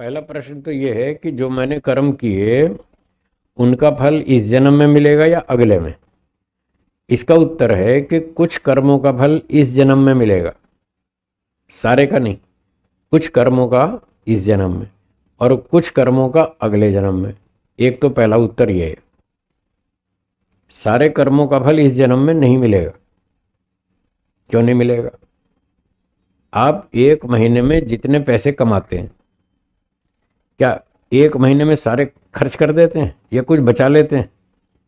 पहला प्रश्न तो ये है कि जो मैंने कर्म किए उनका फल इस जन्म में मिलेगा या अगले में। इसका उत्तर है कि कुछ कर्मों का फल इस जन्म में मिलेगा, सारे का नहीं। कुछ कर्मों का इस जन्म में और कुछ कर्मों का अगले जन्म में। एक तो पहला उत्तर ये है, सारे कर्मों का फल इस जन्म में नहीं मिलेगा। क्यों नहीं मिलेगा? आप एक महीने में जितने पैसे कमाते हैं, क्या एक महीने में सारे खर्च कर देते हैं या कुछ बचा लेते हैं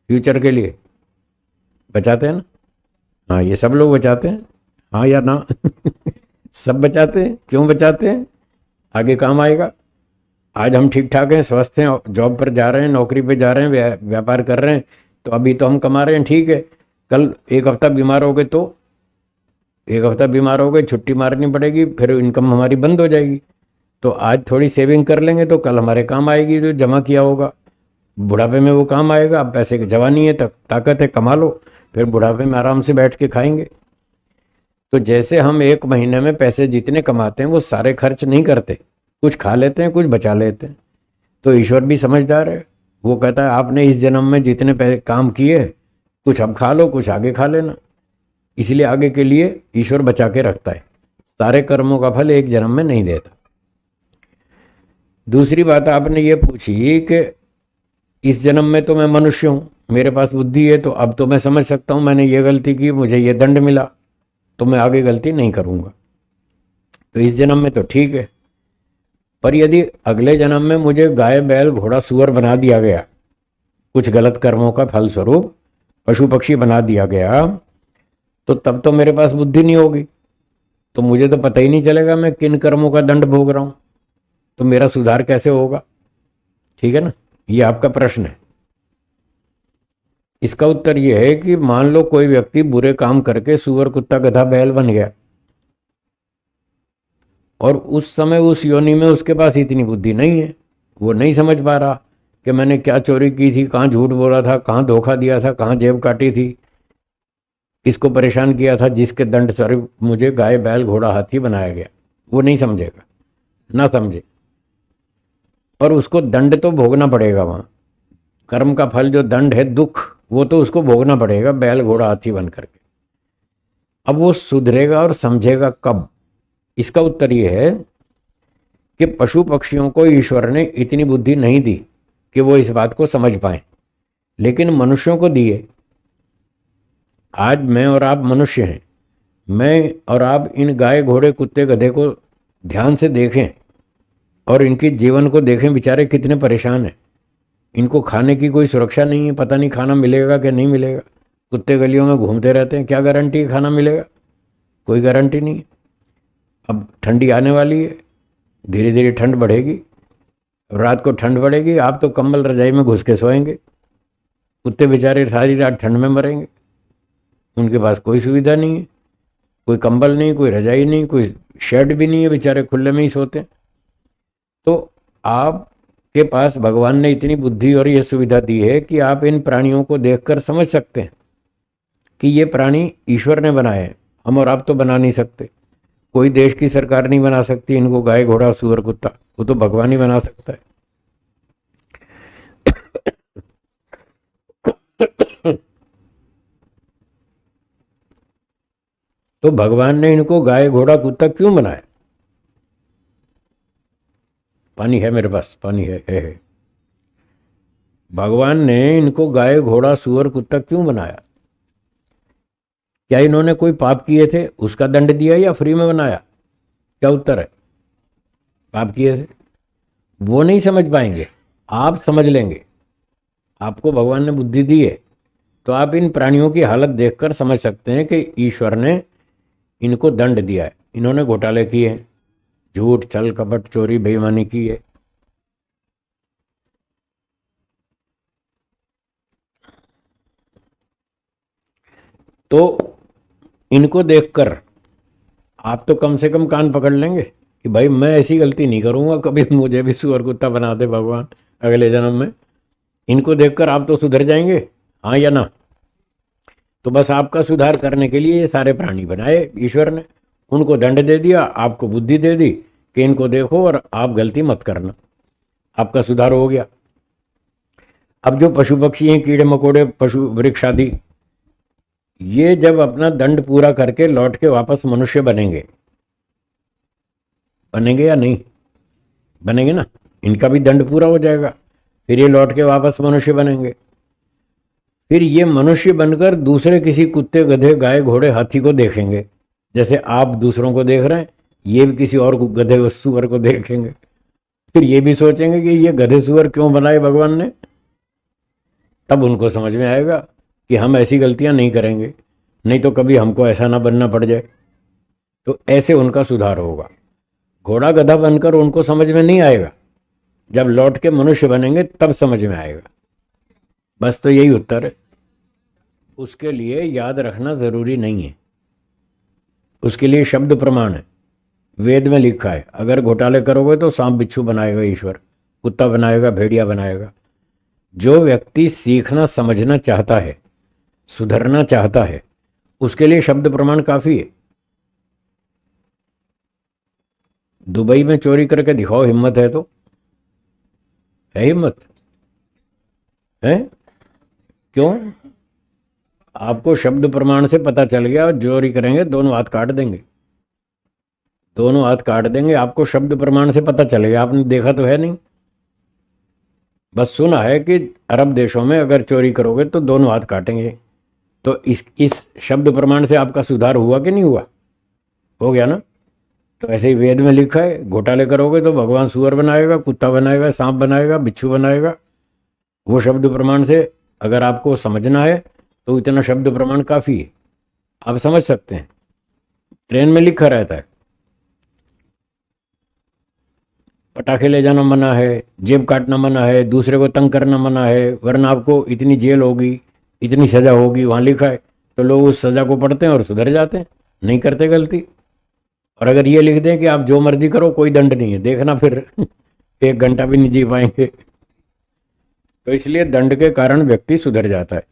फ्यूचर के लिए? बचाते हैं ना? हाँ, ये सब लोग बचाते हैं, हाँ या ना? सब बचाते हैं। क्यों बचाते हैं? आगे काम आएगा। आज हम ठीक ठाक हैं, स्वस्थ हैं, जॉब पर जा रहे हैं, नौकरी पे जा रहे हैं, व्यापार कर रहे हैं, तो अभी तो हम कमा रहे हैं, ठीक है। कल एक हफ्ता बीमार हो गए तो एक हफ्ता बीमार हो गए, छुट्टी मारनी पड़ेगी, फिर इनकम हमारी बंद हो जाएगी। तो आज थोड़ी सेविंग कर लेंगे तो कल हमारे काम आएगी, जो जमा किया होगा बुढ़ापे में वो काम आएगा। अब पैसे की जवानी है, तक ताकत है, कमा लो, फिर बुढ़ापे में आराम से बैठ के खाएंगे। तो जैसे हम एक महीने में पैसे जितने कमाते हैं वो सारे खर्च नहीं करते, कुछ खा लेते हैं, कुछ बचा लेते हैं। तो ईश्वर भी समझदार है, वो कहता है आपने इस जन्म में जितने पैसे काम किए कुछ अब खा लो, कुछ आगे खा लेना। इसलिए आगे के लिए ईश्वर बचा के रखता है, सारे कर्मों का फल एक जन्म में नहीं देता। दूसरी बात आपने ये पूछी कि इस जन्म में तो मैं मनुष्य हूँ, मेरे पास बुद्धि है, तो अब तो मैं समझ सकता हूँ मैंने ये गलती की, मुझे ये दंड मिला, तो मैं आगे गलती नहीं करूँगा। तो इस जन्म में तो ठीक है, पर यदि अगले जन्म में मुझे गाय बैल घोड़ा सूअर बना दिया गया, कुछ गलत कर्मों का फल स्वरूप पशु पक्षी बना दिया गया, तो तब तो मेरे पास बुद्धि नहीं होगी, तो मुझे तो पता ही नहीं चलेगा मैं किन कर्मों का दंड भोग रहा हूँ, तो मेरा सुधार कैसे होगा? ठीक है ना, ये आपका प्रश्न है। इसका उत्तर यह है कि मान लो कोई व्यक्ति बुरे काम करके सूअर कुत्ता गधा बैल बन गया, और उस समय उस योनि में उसके पास इतनी बुद्धि नहीं है, वो नहीं समझ पा रहा कि मैंने क्या चोरी की थी, कहाँ झूठ बोला था, कहाँ धोखा दिया था, कहाँ जेब काटी थी, किसको परेशान किया था, जिसके दंड स्वरूप मुझे गाय बैल घोड़ा हाथी बनाया गया। वो नहीं समझेगा, ना समझे, और उसको दंड तो भोगना पड़ेगा। वहाँ कर्म का फल जो दंड है, दुख, वो तो उसको भोगना पड़ेगा बैल घोड़ा हाथी बन करके। अब वो सुधरेगा और समझेगा कब? इसका उत्तर ये है कि पशु पक्षियों को ईश्वर ने इतनी बुद्धि नहीं दी कि वो इस बात को समझ पाए, लेकिन मनुष्यों को दी है। आज मैं और आप मनुष्य हैं, मैं और आप इन गाय घोड़े कुत्ते गधे को ध्यान से देखें और इनके जीवन को देखें, बेचारे कितने परेशान हैं। इनको खाने की कोई सुरक्षा नहीं है, पता नहीं खाना मिलेगा कि नहीं मिलेगा। कुत्ते गलियों में घूमते रहते हैं, क्या गारंटी है खाना मिलेगा? कोई गारंटी नहीं है। अब ठंडी आने वाली है, धीरे धीरे ठंड बढ़ेगी, रात को ठंड बढ़ेगी, आप तो कंबल रजाई में घुस के सोएंगे, कुत्ते बेचारे सारी रात ठंड में मरेंगे। उनके पास कोई सुविधा नहीं है, कोई कंबल नहीं, कोई रजाई नहीं, कोई शेड भी नहीं है, बेचारे खुले में ही सोते हैं। तो आपके पास भगवान ने इतनी बुद्धि और ये सुविधा दी है कि आप इन प्राणियों को देखकर समझ सकते हैं कि ये प्राणी ईश्वर ने बनाए हैं, हम और आप तो बना नहीं सकते। कोई देश की सरकार नहीं बना सकती इनको गाय घोड़ा सूअर कुत्ता, वो तो भगवान ही बना सकता है। तो भगवान ने इनको गाय घोड़ा कुत्ता क्यों बनाया? पानी है मेरे पास, पानी है। भगवान ने इनको गाय घोड़ा सूअर कुत्ता क्यों बनाया? क्या इन्होंने कोई पाप किए थे उसका दंड दिया या फ्री में बनाया? क्या उत्तर है? पाप किए थे। वो नहीं समझ पाएंगे, आप समझ लेंगे। आपको भगवान ने बुद्धि दी है, तो आप इन प्राणियों की हालत देखकर समझ सकते हैं कि ईश्वर ने इनको दंड दिया है। इन्होंने घोटाले किए, झूठ छल कपट चोरी बेईमानी की है। तो इनको देखकर आप तो कम से कम कान पकड़ लेंगे कि भाई मैं ऐसी गलती नहीं करूंगा कभी, मुझे भी सूअर कुत्ता बना दे भगवान अगले जन्म में। इनको देखकर आप तो सुधर जाएंगे, हाँ या ना? तो बस आपका सुधार करने के लिए ये सारे प्राणी बनाए ईश्वर ने, उनको दंड दे दिया, आपको बुद्धि दे दी कि इनको देखो और आप गलती मत करना। आपका सुधार हो गया। अब जो पशु पक्षी हैं, कीड़े मकोड़े, पशु वृक्ष आदि, ये जब अपना दंड पूरा करके लौट के वापस मनुष्य बनेंगे, बनेंगे या नहीं बनेंगे ना, इनका भी दंड पूरा हो जाएगा, फिर ये लौट के वापस मनुष्य बनेंगे। फिर ये मनुष्य बनकर दूसरे किसी कुत्ते, गधे, गाय, घोड़े, हाथी को देखेंगे, जैसे आप दूसरों को देख रहे हैं, ये भी किसी और गधे सुअर को देखेंगे। फिर ये भी सोचेंगे कि ये गधे सुअर क्यों बनाए भगवान ने। तब उनको समझ में आएगा कि हम ऐसी गलतियां नहीं करेंगे, नहीं तो कभी हमको ऐसा ना बनना पड़ जाए। तो ऐसे उनका सुधार होगा। घोड़ा गधा बनकर उनको समझ में नहीं आएगा, जब लौट के मनुष्य बनेंगे तब समझ में आएगा। बस तो यही उत्तर है। उसके लिए याद रखना जरूरी नहीं है, उसके लिए शब्द प्रमाण है। वेद में लिखा है, अगर घोटाले करोगे तो सांप बिच्छू बनाएगा ईश्वर, कुत्ता बनाएगा, भेड़िया बनाएगा। जो व्यक्ति सीखना समझना चाहता है, सुधरना चाहता है, उसके लिए शब्द प्रमाण काफी है। दुबई में चोरी करके दिखाओ, हिम्मत है तो, है हिम्मत है? क्यों? आपको शब्द प्रमाण से पता चल गया, चोरी करेंगे दोनों हाथ काट देंगे, दोनों हाथ काट देंगे। आपको शब्द प्रमाण से पता चल गया, आपने देखा तो है नहीं, बस सुना है कि अरब देशों में अगर चोरी करोगे तो दोनों हाथ काटेंगे। तो इस शब्द प्रमाण से आपका सुधार हुआ कि नहीं हुआ? हो गया ना। तो ऐसे ही वेद में लिखा है, घोटाले करोगे तो भगवान सुअर बनाएगा, कुत्ता बनाएगा, सांप बनाएगा, बिच्छू बनाएगा। वो शब्द प्रमाण से अगर आपको समझना है तो इतना शब्द प्रमाण काफ़ी है, आप समझ सकते हैं। ट्रेन में लिखा रहता है पटाखे ले जाना मना है, जेब काटना मना है, दूसरे को तंग करना मना है, वरना आपको इतनी जेल होगी, इतनी सज़ा होगी, वहाँ लिखा है। तो लोग उस सज़ा को पढ़ते हैं और सुधर जाते हैं, नहीं करते गलती। और अगर ये लिख दें कि आप जो मर्जी करो, कोई दंड नहीं है, देखना फिर 1 घंटा भी नहीं जी पाएंगे। तो इसलिए दंड के कारण व्यक्ति सुधर जाता है।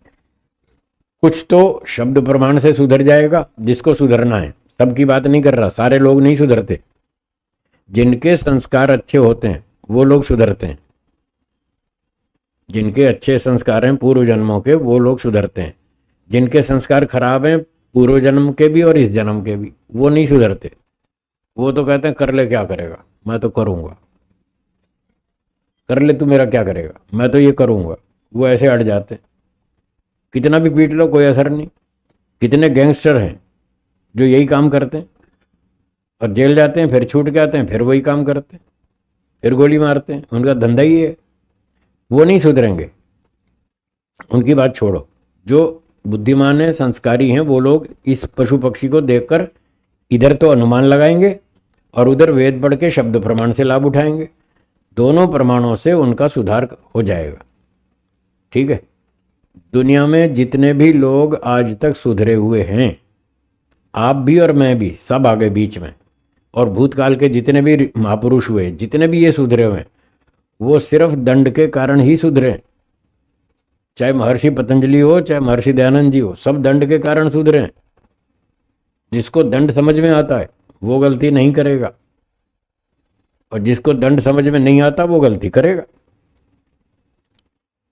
कुछ तो शब्द प्रमाण से सुधर जाएगा जिसको सुधरना है, सबकी बात नहीं कर रहा, सारे लोग नहीं सुधरते। जिनके संस्कार अच्छे होते हैं वो लोग सुधरते हैं, जिनके अच्छे संस्कार हैं पूर्व जन्मों के, वो लोग सुधरते हैं। जिनके संस्कार खराब हैं पूर्व जन्म के भी और इस जन्म के भी, वो नहीं सुधरते। वो तो कहते हैं कर ले, क्या करेगा, मैं तो करूंगा, कर ले तू, मेरा क्या करेगा, मैं तो ये करूंगा। वो ऐसे अड़ जाते हैं, कितना भी पीट लो कोई असर नहीं। कितने गैंगस्टर हैं जो यही काम करते हैं और जेल जाते हैं, फिर छूट के आते हैं, फिर वही काम करते हैं, फिर गोली मारते हैं, उनका धंधा ही है। वो नहीं सुधरेंगे, उनकी बात छोड़ो। जो बुद्धिमान है, संस्कारी हैं, वो लोग इस पशु पक्षी को देखकर इधर तो अनुमान लगाएंगे और उधर वेद पढ़ के शब्द प्रमाण से लाभ उठाएंगे। दोनों प्रमाणों से उनका सुधार हो जाएगा। ठीक है। दुनिया में जितने भी लोग आज तक सुधरे हुए हैं, आप भी और मैं भी, सब आगे बीच में, और भूतकाल के जितने भी महापुरुष हुए, जितने भी ये सुधरे हुए हैं, वो सिर्फ दंड के कारण ही सुधरे। चाहे महर्षि पतंजलि हो, चाहे महर्षि दयानंद जी हो, सब दंड के कारण सुधरे हैं। जिसको दंड समझ में आता है वो गलती नहीं करेगा, और जिसको दंड समझ में नहीं आता वो गलती करेगा।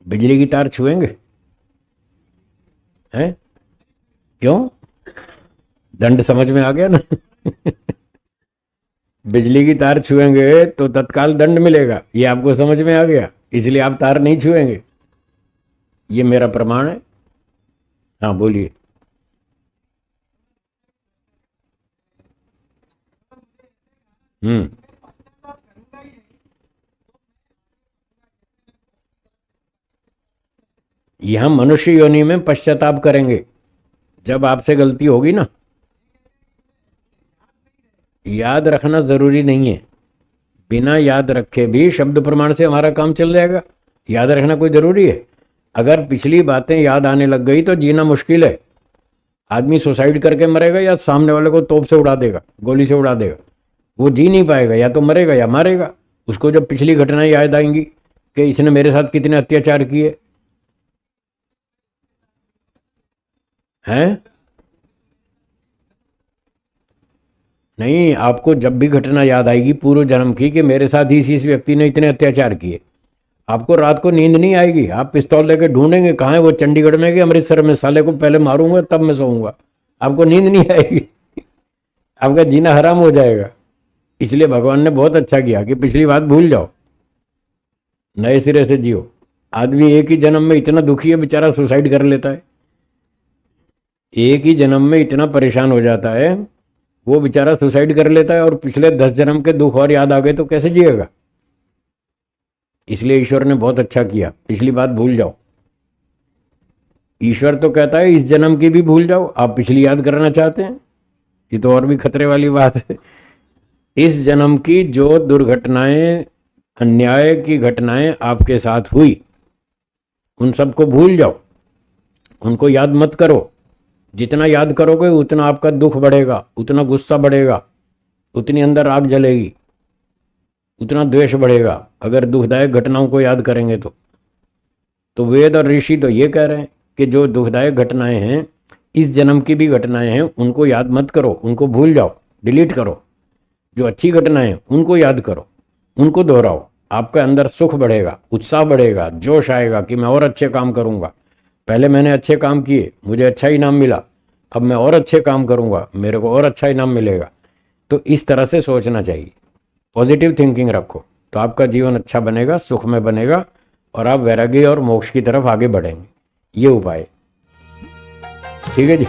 बिजली की तार छुएंगे हैं? क्यों? दंड समझ में आ गया ना। बिजली की तार छुएंगे तो तत्काल दंड मिलेगा, ये आपको समझ में आ गया, इसलिए आप तार नहीं छुएंगे। ये मेरा प्रमाण है। हाँ बोलिए। हम्म। यहां मनुष्य योनि में पश्चाताप करेंगे जब आपसे गलती होगी ना। याद रखना जरूरी नहीं है, बिना याद रखे भी शब्द प्रमाण से हमारा काम चल जाएगा। याद रखना कोई जरूरी है? अगर पिछली बातें याद आने लग गई तो जीना मुश्किल है। आदमी सुसाइड करके मरेगा या सामने वाले को तोप से उड़ा देगा, गोली से उड़ा देगा, वो जी नहीं पाएगा, या तो मरेगा या मारेगा। उसको जब पिछली घटनाएं याद आएंगी कि इसने मेरे साथ कितने अत्याचार किए हैं। नहीं, आपको जब भी घटना याद आएगी पूर्व जन्म की कि मेरे साथ ही इस व्यक्ति ने इतने अत्याचार किए, आपको रात को नींद नहीं आएगी। आप पिस्तौल लेके ढूंढेंगे कहाँ है वो, चंडीगढ़ में कि अमृतसर में, साले को पहले मारूंगा तब मैं सोऊंगा। आपको नींद नहीं आएगी, आपका जीना हराम हो जाएगा। इसलिए भगवान ने बहुत अच्छा किया कि पिछली बात भूल जाओ, नए सिरे से जियो। आदमी एक ही जन्म में इतना दुखी है बेचारा, सुसाइड कर लेता है। एक ही जन्म में इतना परेशान हो जाता है वो बेचारा, सुसाइड कर लेता है। और पिछले 10 जन्म के दुख और याद आ गए तो कैसे जिएगा। इसलिए ईश्वर ने बहुत अच्छा किया, पिछली बात भूल जाओ। ईश्वर तो कहता है इस जन्म की भी भूल जाओ, आप पिछली याद करना चाहते हैं, ये तो और भी खतरे वाली बात है। इस जन्म की जो दुर्घटनाएं, अन्याय की घटनाएं आपके साथ हुई, उन सबको भूल जाओ, उनको याद मत करो। जितना याद करोगे उतना आपका दुख बढ़ेगा, उतना गुस्सा बढ़ेगा, उतनी अंदर आग जलेगी, उतना द्वेष बढ़ेगा अगर दुखदायक घटनाओं को याद करेंगे तो वेद और ऋषि तो ये कह रहे हैं कि जो दुखदायक घटनाएं हैं, इस जन्म की भी घटनाएं हैं, उनको याद मत करो, उनको भूल जाओ, डिलीट करो। जो अच्छी घटनाएं हैं उनको याद करो, उनको दोहराओ। आपके अंदर सुख बढ़ेगा, उत्साह बढ़ेगा, जोश आएगा कि मैं और अच्छे काम करूंगा। पहले मैंने अच्छे काम किए, मुझे अच्छा इनाम मिला, अब मैं और अच्छे काम करूंगा, मेरे को और अच्छा इनाम मिलेगा। तो इस तरह से सोचना चाहिए, पॉजिटिव थिंकिंग रखो, तो आपका जीवन अच्छा बनेगा, सुख में बनेगा और आप वैराग्य और मोक्ष की तरफ आगे बढ़ेंगे। ये उपाय, ठीक है जी।